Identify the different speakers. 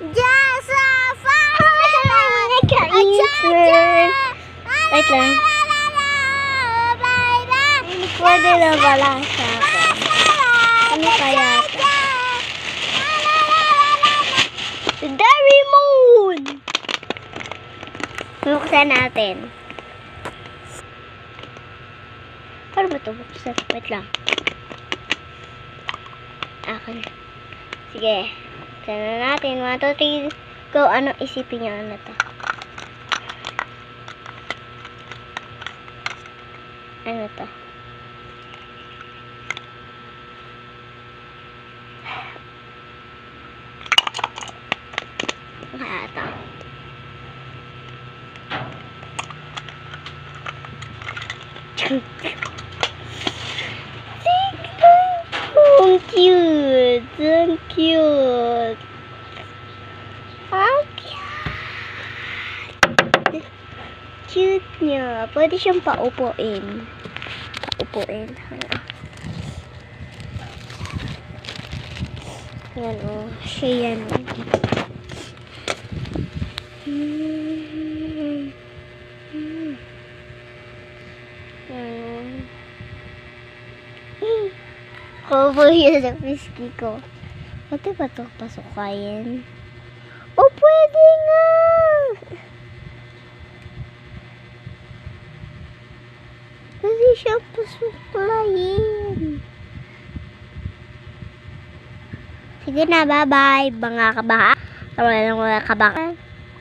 Speaker 1: Just a
Speaker 2: Wait lang. Pwede na wala sa akin. Ano kaya ito? Dairy Moon! Buksan natin. Paano ba ito buksan? Wait lang. Akin. Sige. Buksan na natin. 1, 2, 3. Go. Ano isipin niyo? Ano to? Ano to? Ito. Ang cute. Ang cute. Ang cute. Cute niya. Pwede siyang paupuin. Paupuin. Yan o. Siya yan o. Cover yun sa whiskey ko. Pwede ba ito pasukayin? Oh, pwede nga! Pwede siyang pasukayin. Sige na, bye-bye. Mga kabaha. Tama lang mga kabaha.